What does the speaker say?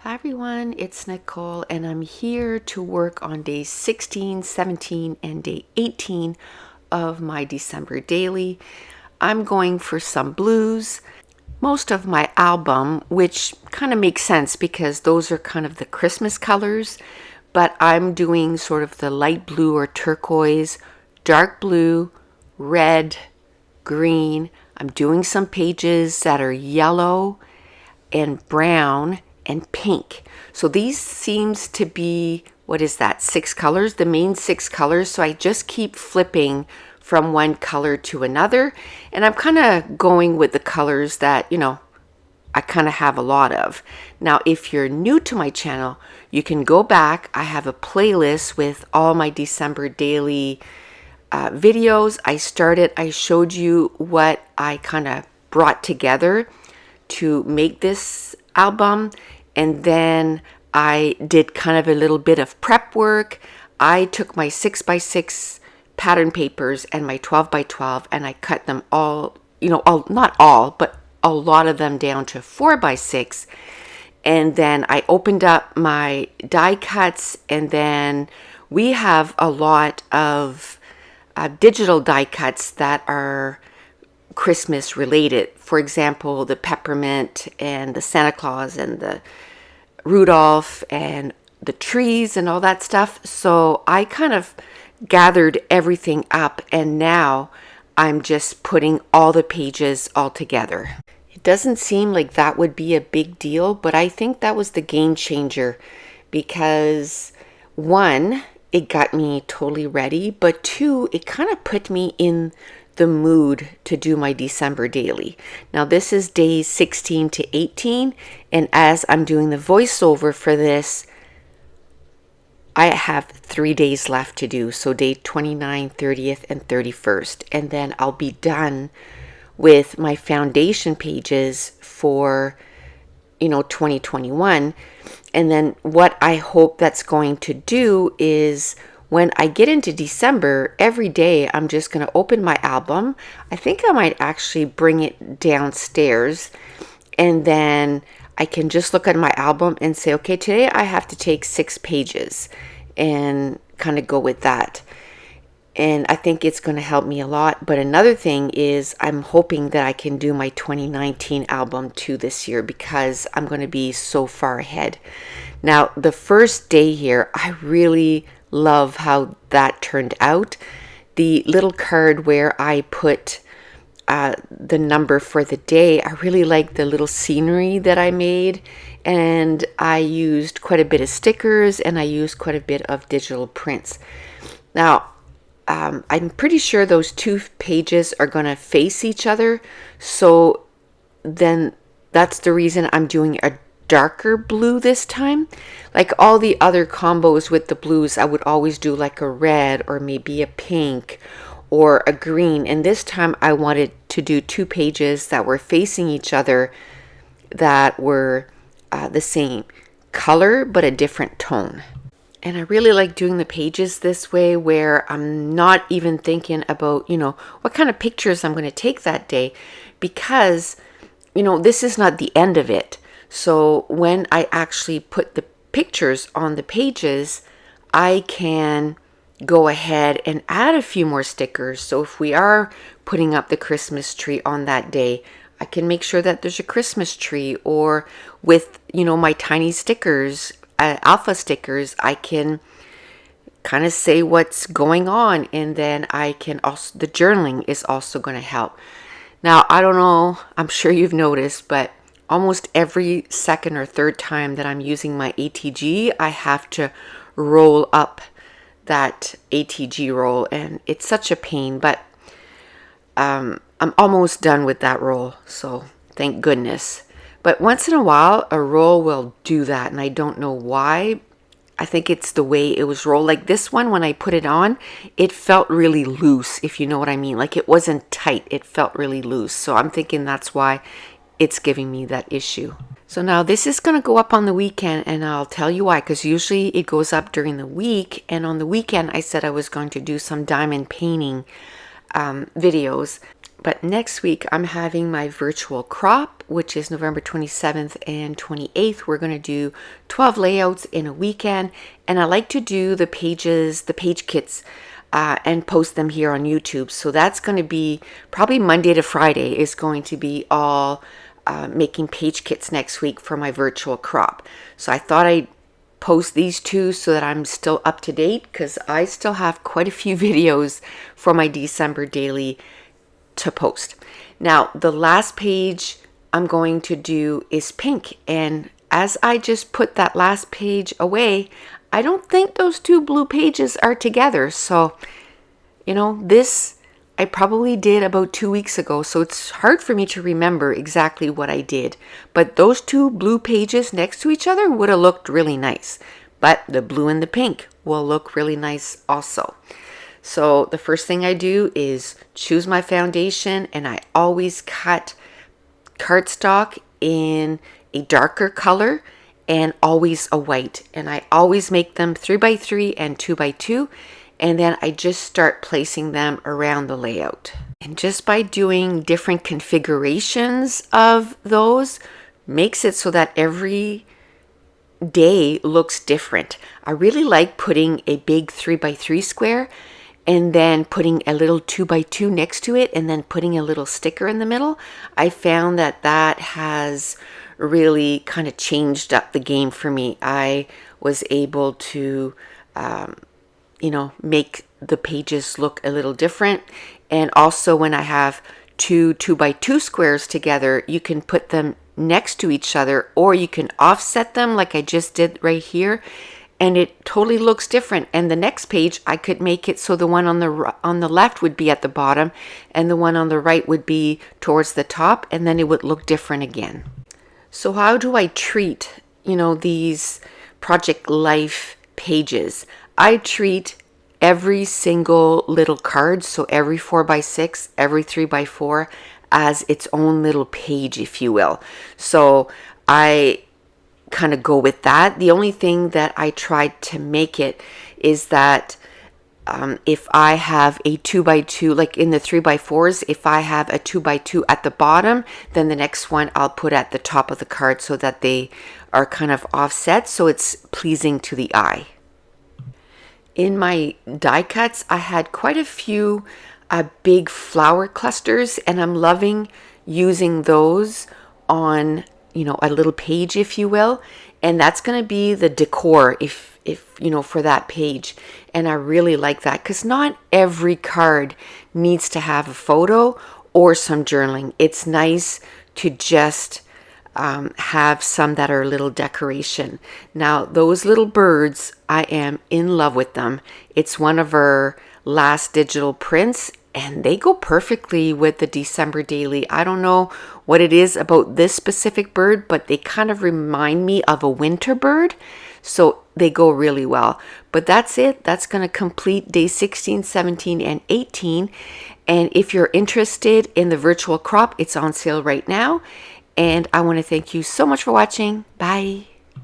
Hi everyone, it's Nicole and I'm here to work on day 16, 17, and day 18 of my December daily. I'm going for some blues. Most of my album, which kind of makes sense because those are kind of the Christmas colors, but I'm doing sort of the light blue or turquoise, dark blue, red, green. I'm doing some pages that are yellow and brown and pink. So these seems to be, what is that, 6 colors, the main 6 colors. So I just keep flipping from one color to another, and I'm kind of going with the colors that, I kind of have a lot of. Now, if you're new to my channel, you can go back. I have a playlist with all my December daily videos. I showed you what I kind of brought together to make this album, and then I did kind of a little bit of prep work. I took my 6x6 pattern papers and my 12x12 and I cut them all, not all, but a lot of them down to 4x6. And then I opened up my die cuts, and then we have a lot of digital die cuts that are Christmas related. For example, the peppermint and the Santa Claus and the Rudolph and the trees and all that stuff. So I kind of gathered everything up, and now I'm just putting all the pages all together. It doesn't seem like that would be a big deal, but I think that was the game changer because one, it got me totally ready, but two, it kind of put me in the mood to do my December daily. Now this is days 16 to 18, and as I'm doing the voiceover for this, I have 3 days left to do. So day 29, 30th, and 31st, and then I'll be done with my foundation pages for 2021. And then what I hope that's going to do is when I get into December, every day I'm just going to open my album. I think I might actually bring it downstairs, and then I can just look at my album and say, okay, today I have to take 6 pages and kind of go with that. And I think it's going to help me a lot. But another thing is I'm hoping that I can do my 2019 album too this year because I'm going to be so far ahead. Now, the first day here, I really love how that turned out. The little card where I put the number for the day, I really like the little scenery that I made, and I used quite a bit of stickers and I used quite a bit of digital prints. Now, I'm pretty sure those 2 pages are going to face each other, so then that's the reason I'm doing a darker blue this time. Like all the other combos with the blues, I would always do like a red or maybe a pink or a green, and this time I wanted to do 2 pages that were facing each other that were the same color but a different tone. And I really like doing the pages this way where I'm not even thinking about, what kind of pictures I'm going to take that day, because, this is not the end of it. So when I actually put the pictures on the pages, I can go ahead and add a few more stickers. So if we are putting up the Christmas tree on that day, I can make sure that there's a Christmas tree, or with, my tiny stickers, alpha stickers, I can kind of say what's going on, and then I can also, the journaling is also going to help. Now, I don't know, I'm sure you've noticed, but almost every second or third time that I'm using my ATG, I have to roll up that ATG roll, and it's such a pain, but I'm almost done with that roll, so thank goodness. But once in a while, a roll will do that, and I don't know why. I think it's the way it was rolled. Like this one, when I put it on, it felt really loose, if you know what I mean. Like it wasn't tight, it felt really loose. So I'm thinking that's why it's giving me that issue. So now this is going to go up on the weekend, and I'll tell you why, because usually it goes up during the week, and on the weekend I said I was going to do some diamond painting videos. But next week, I'm having my virtual crop, which is November 27th and 28th. We're going to do 12 layouts in a weekend. And I like to do the pages, the page kits, and post them here on YouTube. So that's going to be probably Monday to Friday is going to be all making page kits next week for my virtual crop. So I thought I'd post these two so that I'm still up to date, because I still have quite a few videos for my December daily to post. Now, the last page I'm going to do is pink, and as I just put that last page away, I don't think those two blue pages are together. So, this I probably did about 2 weeks ago, so it's hard for me to remember exactly what I did. But those two blue pages next to each other would have looked really nice. But the blue and the pink will look really nice also. So the first thing I do is choose my foundation, and I always cut cardstock in a darker color and always a white. And I always make them 3x3 and 2x2. And then I just start placing them around the layout. And just by doing different configurations of those makes it so that every day looks different. I really like putting a big 3x3 square and then putting a little 2x2 next to it and then putting a little sticker in the middle. I found that has really kind of changed up the game for me. I was able to make the pages look a little different. And also when I have two 2x2 squares together, you can put them next to each other, or you can offset them like I just did right here, and it totally looks different. And the next page, I could make it so the one on the left would be at the bottom and the one on the right would be towards the top, and then it would look different again. So how do I treat, these Project Life pages? I treat every single little card, so every 4x6, every 3x4, as its own little page, if you will. So I kind of go with that. The only thing that I tried to make it is that if I have a 2x2, like in the 3x4s, if I have a 2x2 at the bottom, then the next one I'll put at the top of the card so that they are kind of offset, so it's pleasing to the eye. In my die cuts, I had quite a few big flower clusters, and I'm loving using those on a little page, if you will, and that's going to be the decor if for that page. And I really like that because not every card needs to have a photo or some journaling. It's nice to just have some that are a little decoration. Now those little birds, I am in love with them. It's one of our last digital prints, and they go perfectly with the December daily. I don't know what it is about this specific bird, but they kind of remind me of a winter bird, so they go really well. But that's it. That's going to complete day 16, 17, and 18. And if you're interested in the virtual crop, it's on sale right now. And I want to thank you so much for watching. Bye.